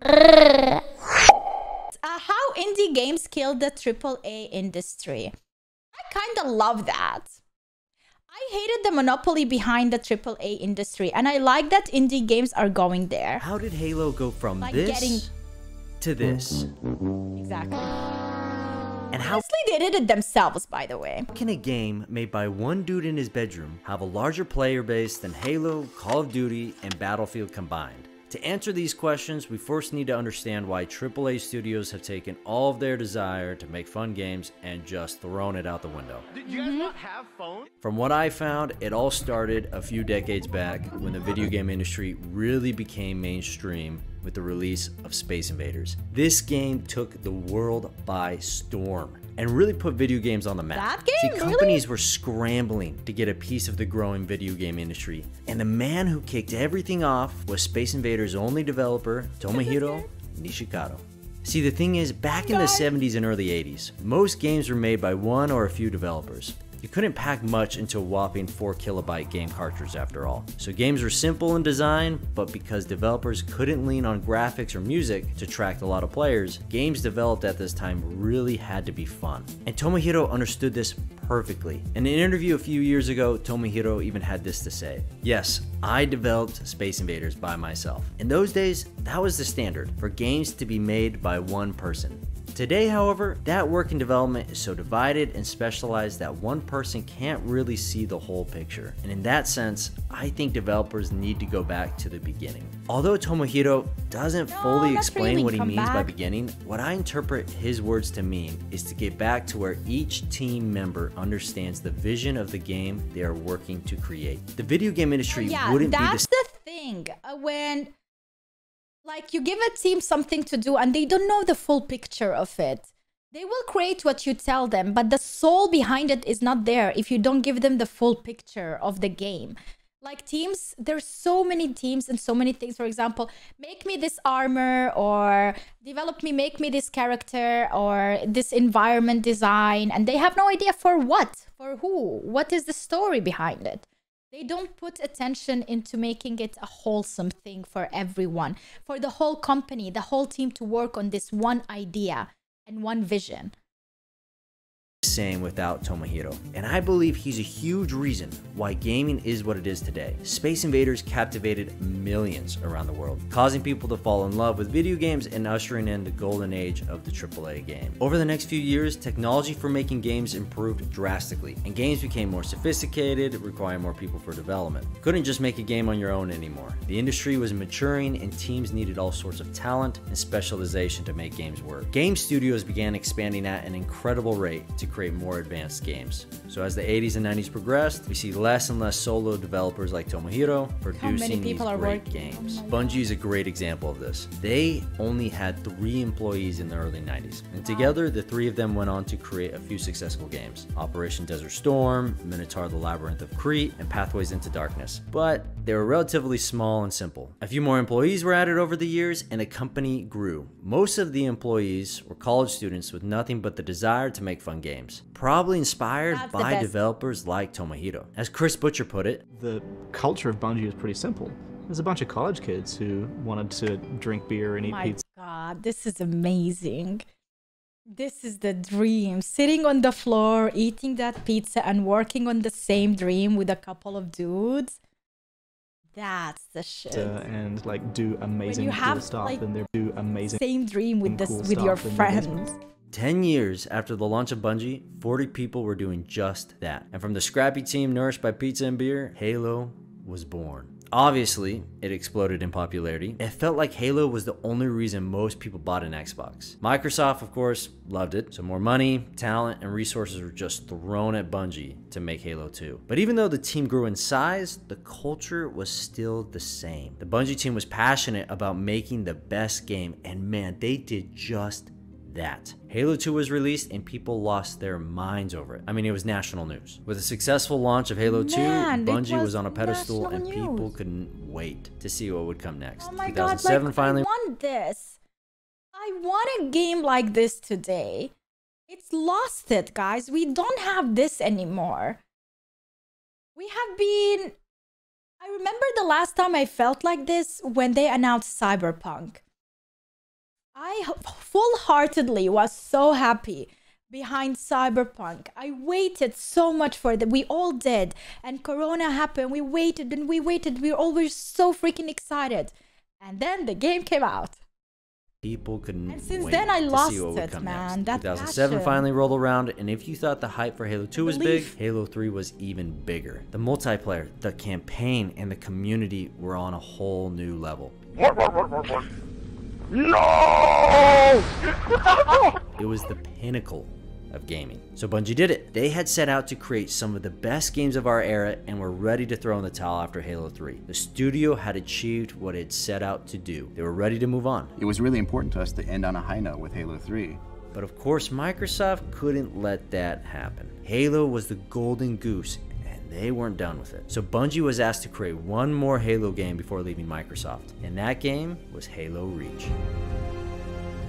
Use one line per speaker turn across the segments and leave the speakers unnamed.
How indie games killed the AAA industry. I kind of love that. I hated the monopoly behind the AAA industry, and I like that indie games are going there.
How did Halo go from
Like
this to this?
Exactly.
And how
Honestly, they did it themselves, by the way.
can a game made by one dude in his bedroom have a larger player base than Halo, Call of Duty, and Battlefield combined? To answer these questions, we first need to understand why AAA studios have taken all of their desire to make fun games and just thrown it out the window.
Do you guys not have phones?
From what I found, it all started a few decades back when the video game industry really became mainstream with the release of Space Invaders. This game took the world by storm and really put video games on the map.
That game?
See, companies were scrambling to get a piece of the growing video game industry, and the man who kicked everything off was Space Invaders' only developer, Tomohiro Nishikado. See, the thing is, back in the 70s and early 80s, most games were made by one or a few developers. You couldn't pack much into a whopping 4KB game cartridge after all. So games were simple in design, but because developers couldn't lean on graphics or music to attract a lot of players, games developed at this time really had to be fun. And Tomohiro understood this perfectly. In an interview a few years ago, Tomohiro even had this to say: "Yes, I developed Space Invaders by myself. In those days, that was the standard for games to be made by one person. Today, however, that work in development is so divided and specialized that one person can't really see the whole picture. And in that sense, I think developers need to go back to the beginning." Although Tomohiro doesn't fully explain what he means by beginning, what I interpret his words to mean is to get back to where each team member understands the vision of the game they are working to create. The video game industry wouldn't be the
That's the thing. When like you give a team something to do and they don't know the full picture of it, they will create what you tell them, but the soul behind it is not there if you don't give them the full picture of the game. Like teams, there's so many teams and so many things. For example, make me this armor, or make me this character, or this environment design, and they have no idea for what, for who, what is the story behind it. They don't put attention into making it a wholesome thing for everyone, for the whole company, the whole team to work on this one idea and one vision.
same without Tomohiro, and I believe he's a huge reason why gaming is what it is today. Space Invaders captivated millions around the world, causing people to fall in love with video games and ushering in the golden age of the AAA game. Over the next few years, technology for making games improved drastically, and games became more sophisticated, requiring more people for development. Couldn't just make a game on your own anymore. The industry was maturing and teams needed all sorts of talent and specialization to make games work. Game studios began expanding at an incredible rate to create more advanced games. So as the 80s and 90s progressed, we see less and less solo developers like Tomohiro producing these great games. Bungie is a great example of this. They only had 3 employees in the early 90s, and together the 3 of them went on to create a few successful games: Operation Desert Storm, Minotaur: The Labyrinth of Crete, and Pathways into Darkness. But they were relatively small and simple. A few more employees were added over the years, and the company grew. Most of the employees were college students with nothing but the desire to make fun games, probably inspired by developers like Tomohiro. As Chris Butcher put it,
the culture of Bungie is pretty simple. There's a bunch of college kids who wanted to drink beer and eat pizza.
My God, this is amazing. This is the dream. Sitting on the floor, eating that pizza and working on the same dream with a couple of dudes. That's the shit.
And like do amazing cool stuff, like, and they do amazing
same dream with this with your friends.
10 years after the launch of Bungie, 40 people were doing just that. And from the scrappy team nourished by pizza and beer, Halo was born. Obviously, it exploded in popularity. It felt like Halo was the only reason most people bought an Xbox. Microsoft, of course, loved it, so more money, talent, and resources were just thrown at Bungie to make Halo 2. But even though the team grew in size, the culture was still the same. The Bungie team was passionate about making the best game, and man, they did just that. Halo 2 was released and people lost their minds over it. I mean, it was national news. With the successful launch of Halo 2, Bungie was on a pedestal and people couldn't wait to see what would come next.
Oh my
2007
God, like,
finally.
I want this. I want a game like this today. It's lost it, guys. We don't have this anymore. We have been... I remember the last time I felt like this when they announced Cyberpunk. I full-heartedly was so happy behind Cyberpunk. I waited so much for it. We all did. And Corona happened. We waited and we waited. We were always so freaking excited. And then the game came out.
People couldn't
And since
wait
then, I
to
lost
see what would
it,
come
man.
next.
That
2007
passion.
finally rolled around, and if you thought the hype for Halo 2 was big,
Belief.
Halo 3 was even bigger. The multiplayer, the campaign, and the community were on a whole new level.
No!
It was the pinnacle of gaming. So Bungie did it. They had set out to create some of the best games of our era and were ready to throw in the towel after Halo 3. The studio had achieved what it set out to do. They were ready to move on.
It was really important to us to end on a high note with Halo 3.
But of course, Microsoft couldn't let that happen. Halo was the golden goose, and they weren't done with it. So Bungie was asked to create one more Halo game before leaving Microsoft, and that game was Halo Reach.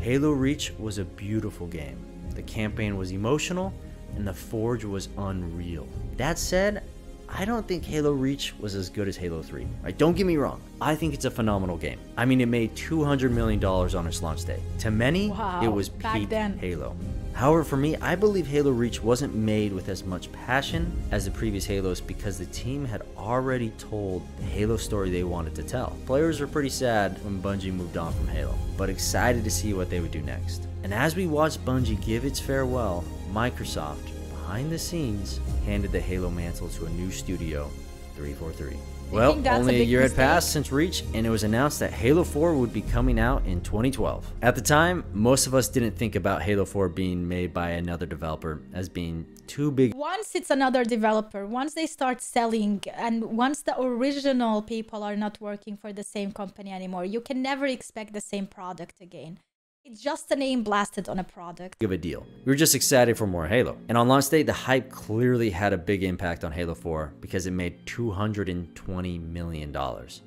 Halo Reach was a beautiful game. The campaign was emotional, and the Forge was unreal. That said, I don't think Halo Reach was as good as Halo 3. Right? Don't get me wrong. I think it's a phenomenal game. I mean, it made $200 million on its launch day. To many,
Wow,
it was
back
peak
then.
Halo. However, for me, I believe Halo Reach wasn't made with as much passion as the previous Halos because the team had already told the Halo story they wanted to tell. Players were pretty sad when Bungie moved on from Halo, but excited to see what they would do next. And as we watched Bungie give its farewell, Microsoft, behind the scenes, handed the Halo mantle to a new studio, 343. Well,
think that's
only
a
a
big
year had
mistake?
passed since Reach, and it was announced that Halo 4 would be coming out in 2012. At the time, most of us didn't think about Halo 4 being made by another developer as being too big.
Once it's another developer, once they start selling, and once the original people are not working for the same company anymore, you can never expect the same product again. It's just a name blasted on a product.
Of a deal. We were just excited for more Halo. And on launch day, the hype clearly had a big impact on Halo 4 because it made $220 million.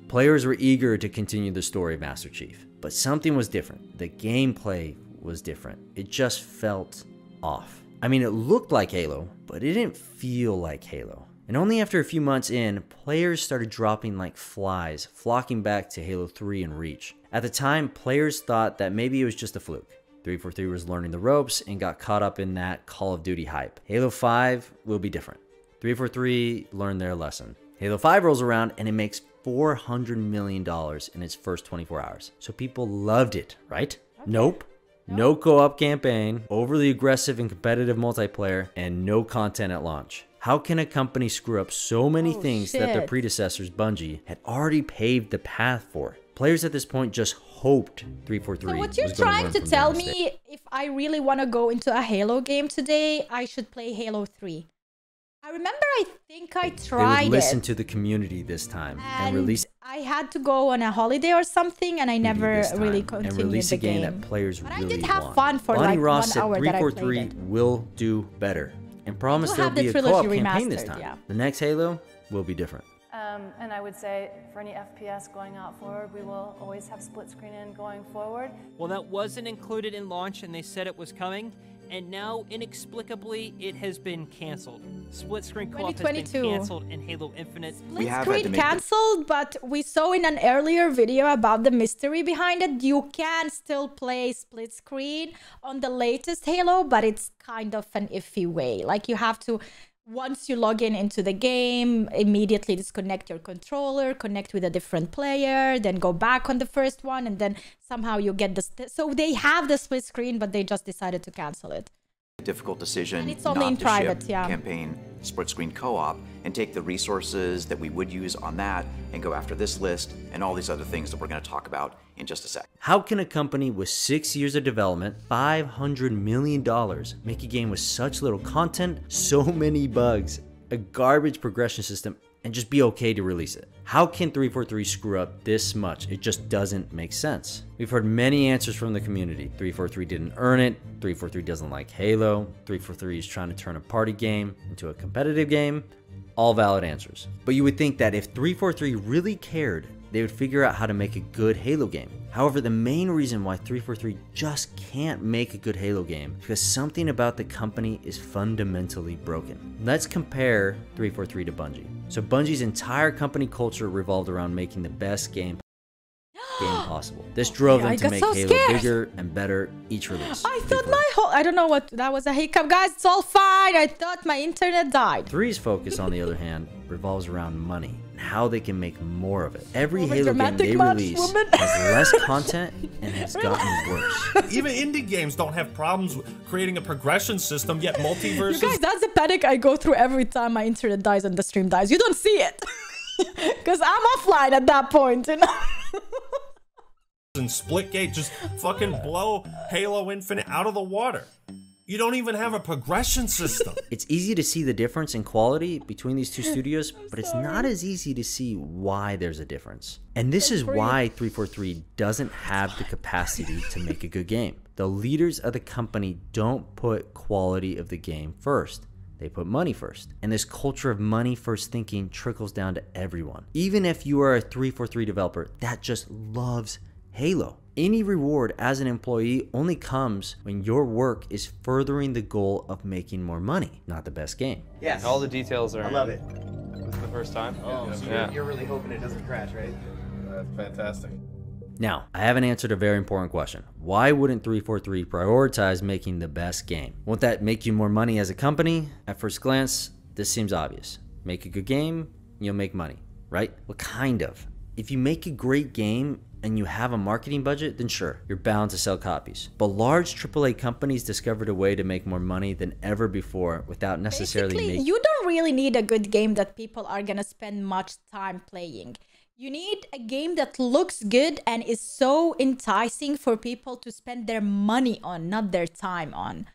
Players were eager to continue the story of Master Chief, but something was different. The gameplay was different. It just felt off. I mean, it looked like Halo, but it didn't feel like Halo. And only after a few months in, players started dropping like flies, flocking back to Halo 3 and Reach. At the time, players thought that maybe it was just a fluke. 343 was learning the ropes and got caught up in that Call of Duty hype. Halo 5 will be different. 343 learned their lesson. Halo 5 rolls around and it makes $400 million in its first 24 hours. So people loved it, right? Nope. No co-op campaign, overly aggressive and competitive multiplayer, and no content at launch. How can a company screw up so many things that their
shit.
predecessors, Bungie, had already paved the path for? Players at this point just hoped 343
So what you're
was gonna
trying
learn
to
from their
tell
mistakes.
me, if I really want to go into a Halo game today, I should play Halo 3. I remember I think I
They
tried
would listen
it.
to the community this time and
And
release
I had to go on a holiday or something, and I never
this time
really
and
continued
release
the
a game
game.
that players
But I
really
did have
want.
fun for
Bonnie
like
Ross
1
said
hour that I played
343
it.
will do better and promised
have
there'll
the
be a
trilogy
co-op campaign this
remastered,
time.
yeah.
The next Halo will be different.
And I would say for any FPS going out forward, we will always have split screen in going forward.
Well, that wasn't included in launch, and they said it was coming, and now inexplicably it has been canceled. Split screen co-op has been
2022.
canceled in Halo Infinite.
We have had to
Screen
make the-
cancelled, but we saw in an earlier video about the mystery behind it. You can still play split screen on the latest Halo, but it's kind of an iffy way. Like you have to, once you log in into the game, immediately disconnect your controller, connect with a different player, then go back on the first one, and then somehow you get the... So they have the split screen, but they just decided to cancel it.
Difficult decision
And it's only
not
in
to
private,
ship
yeah.
campaign split screen co-op and take the resources that we would use on that and go after this list and all these other things that we're going to talk about in just a sec.
How can a company with 6 years of development, $500 million, make a game with such little content, so many bugs, a garbage progression system, and just be okay to release it? How can 343 screw up this much? It just doesn't make sense. We've heard many answers from the community. 343 didn't earn it, 343 doesn't like Halo, 343 is trying to turn a party game into a competitive game. All valid answers. But you would think that if 343 really cared, they would figure out how to make a good Halo game. However, the main reason why 343 just can't make a good Halo game is because something about the company is fundamentally broken. Let's compare 343 to Bungie. So Bungie's entire company culture revolved around making the best game. game possible. This drove
Yeah,
them
I
to
got
make
so
Halo
scared.
bigger and better each release.
I thought I don't know what, that was a hiccup. Guys, it's all fine. I thought my internet died.
3's focus, on the other hand, revolves around money and how they can make more of it. Every
Over
Halo game
dramatic
they
much,
release
woman.
has less content and has gotten worse.
Even indie games don't have problems with creating a progression system, yet multiverses.
You guys, that's the panic I go through every time my internet dies and the stream dies. You don't see it. Because I'm offline at that point, you know?
And Splitgate just fucking blow Halo Infinite out of the water. You don't even have a progression system.
It's easy to see the difference in quality between these two studios, but it's not as easy to see why there's a difference. And this is why 343 doesn't have the capacity to make a good game. The leaders of the company don't put quality of the game first. They put money first. And this culture of money first thinking trickles down to everyone. Even if you are a 343 developer that just loves Halo. Any reward as an employee only comes when your work is furthering the goal of making more money, not the best game.
Yes.
All the details are.
I love it.
This is the first time.
Oh, so
yeah.
you're really hoping it doesn't crash, right?
That's fantastic.
Now, I haven't answered a very important question. Why wouldn't 343 prioritize making the best game? Won't that make you more money as a company? At first glance, this seems obvious. Make a good game, you'll make money, right? Well, kind of. If you make a great game and you have a marketing budget, then sure, you're bound to sell copies. But large AAA companies discovered a way to make more money than ever before without necessarily
Basically,
making...
you don't really need a good game that people are gonna spend much time playing. You need a game that looks good and is so enticing for people to spend their money on, not their time on.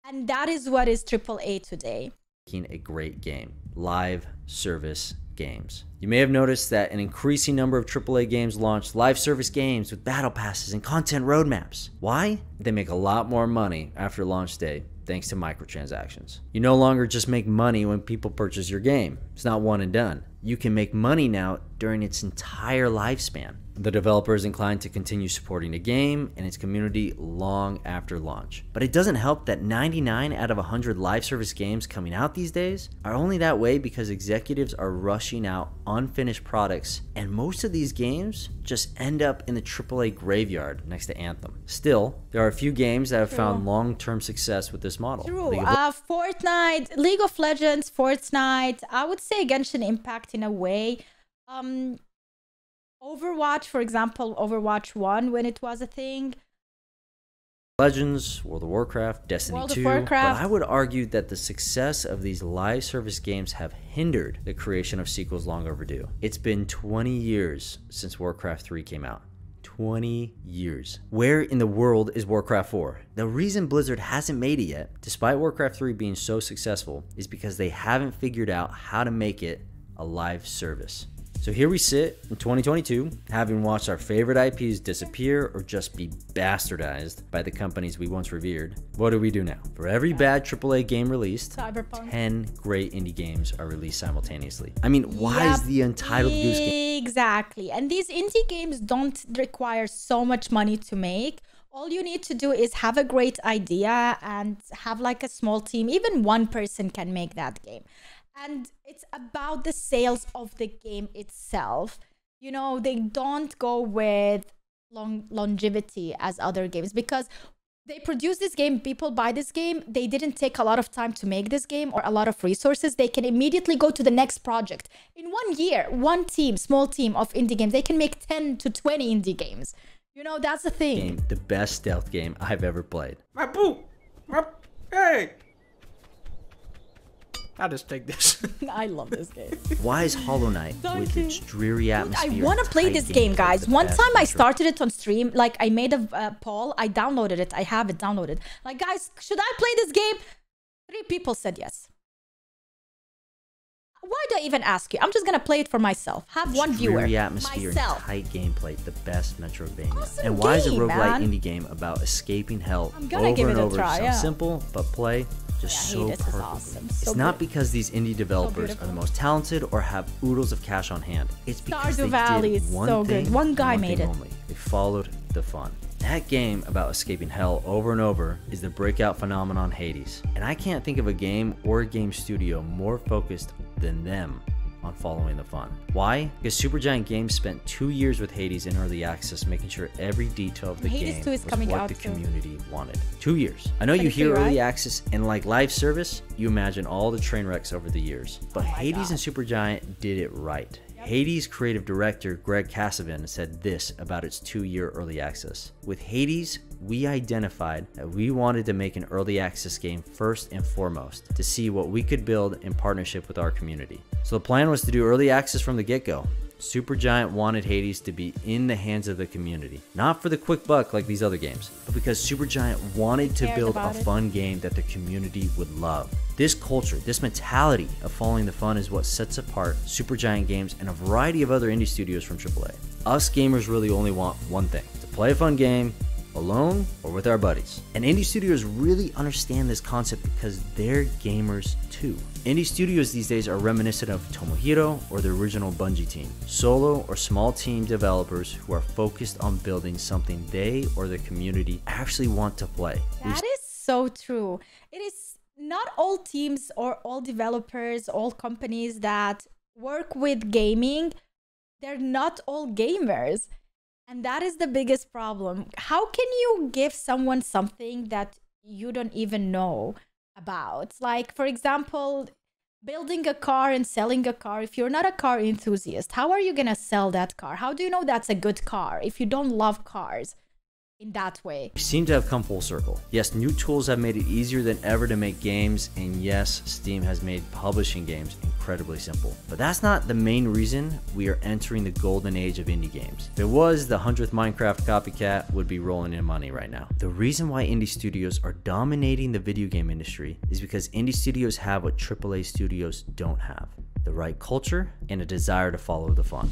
And that is what is AAA today.
Making a great game. Live service games. You may have noticed that an increasing number of AAA games launched live service games with battle passes and content roadmaps. Why? They make a lot more money after launch day thanks to microtransactions. You no longer just make money when people purchase your game. It's not one and done. You can make money now during its entire lifespan. The developer is inclined to continue supporting the game and its community long after launch. But it doesn't help that 99 out of 100 live service games coming out these days are only that way because executives are rushing out unfinished products, and most of these games just end up in the AAA graveyard next to Anthem. Still, there are a few games that have found long-term success with this model.
True. Fortnite, League of Legends, Fortnite, I would say Genshin Impact in a way. Overwatch, for example, Overwatch 1 when it was a thing.
Legends, World of Warcraft, Destiny 2, but I would argue that the success of these live service games have hindered the creation of sequels long overdue. It's been 20 years since Warcraft 3 came out. 20 years. Where in the world is Warcraft 4? The reason Blizzard hasn't made it yet, despite Warcraft 3 being so successful, is because they haven't figured out how to make it a live service. So here we sit in 2022, having watched our favorite IPs disappear or just be bastardized by the companies we once revered. What do we do now? For every bad AAA game released,
Cyberpunk.
10 great indie games are released simultaneously. I mean, why is the Untitled Goose Game?
Exactly. And these indie games don't require so much money to make. All you need to do is have a great idea and have like a small team. Even one person can make that game. And it's about the sales of the game itself. You know, they don't go with longevity as other games because they produce this game, people buy this game, they didn't take a lot of time to make this game or a lot of resources. They can immediately go to the next project. In 1 year, one team, small team of indie games, they can make 10 to 20 indie games. You know, that's the thing.
The best stealth game I've ever played.
My boo! Hey! I'll just take this.
I love this game.
Why is Hollow Knight, with its dreary atmosphere,
I want to play this game, guys. One time I started it on stream, like I made a poll, I downloaded it, I have it downloaded. Like, guys, should I play this game? 3 people said yes. Why do I even ask you? I'm just gonna play it for myself. Have one viewer.
Dreary atmosphere
myself.
and tight gameplay, the best Metroidvania.
Awesome
and why is a
game,
roguelike
man.
indie game about escaping hell
I'm gonna
over
give
and
it a
over?
try,
Sounds
yeah.
simple, but play just
Yeah,
so
this is
perfectly.
awesome.
It's
So
not
good.
because these indie developers are the
beautiful.
most talented or have oodles of cash on hand. It's because
Stardew
they
Valley
did
is
one
so
thing,
good. One
and
guy
one
made
thing
it.
only. They followed the fun. That game about escaping hell over and over is the breakout phenomenon Hades. And I can't think of a game or a game studio more focused than them on following the fun. Why? Because Supergiant Games spent 2 years with Hades in early access, making sure every detail of the
Hades
game
2 is
was
coming
what
out
the
too.
community wanted. 2 years. I know you
23,
hear early
right?
access and like live service, you imagine all the train wrecks over the years. But
Oh my
Hades
God.
and Supergiant did it right. Hades creative director Greg Kasavin said this about its 2-year early access. With Hades, we identified that we wanted to make an early access game first and foremost to see what we could build in partnership with our community. So the plan was to do early access from the get-go. Supergiant wanted Hades to be in the hands of the community, not for the quick buck like these other games, but because Supergiant wanted to
Cared
build a
about it.
fun game that the community would love. This culture, this mentality of following the fun is what sets apart Supergiant Games and a variety of other indie studios from AAA. Us gamers really only want one thing, to play a fun game, alone or with our buddies. And indie studios really understand this concept because they're gamers too. Indie studios these days are reminiscent of Tomohiro or the original Bungie team, solo or small team developers who are focused on building something they or the community actually want to play.
That is so true. It is not all teams or all developers, all companies that work with gaming, they're not all gamers. And that is the biggest problem. How can you give someone something that you don't even know about? Like, for example, building a car and selling a car. If you're not a car enthusiast, how are you going to sell that car? How do you know that's a good car if you don't love cars in that way?
We seem to have come full circle. Yes, new tools have made it easier than ever to make games, and yes, Steam has made publishing games incredibly simple. But that's not the main reason we are entering the golden age of indie games. If it was, the 100th Minecraft copycat would be rolling in money right now. The reason why indie studios are dominating the video game industry is because indie studios have what AAA studios don't have: the right culture and a desire to follow the fun.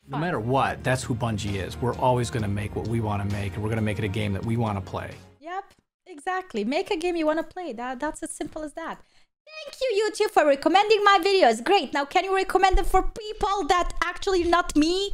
No matter what, that's who Bungie is. We're always going to make what we want to make, and we're going to make it a game that we want to play.
Yep, exactly. Make a game you want to play. That's as simple as that. Thank you, YouTube, for recommending my videos. Great. Now, can you recommend them for people that actually not me?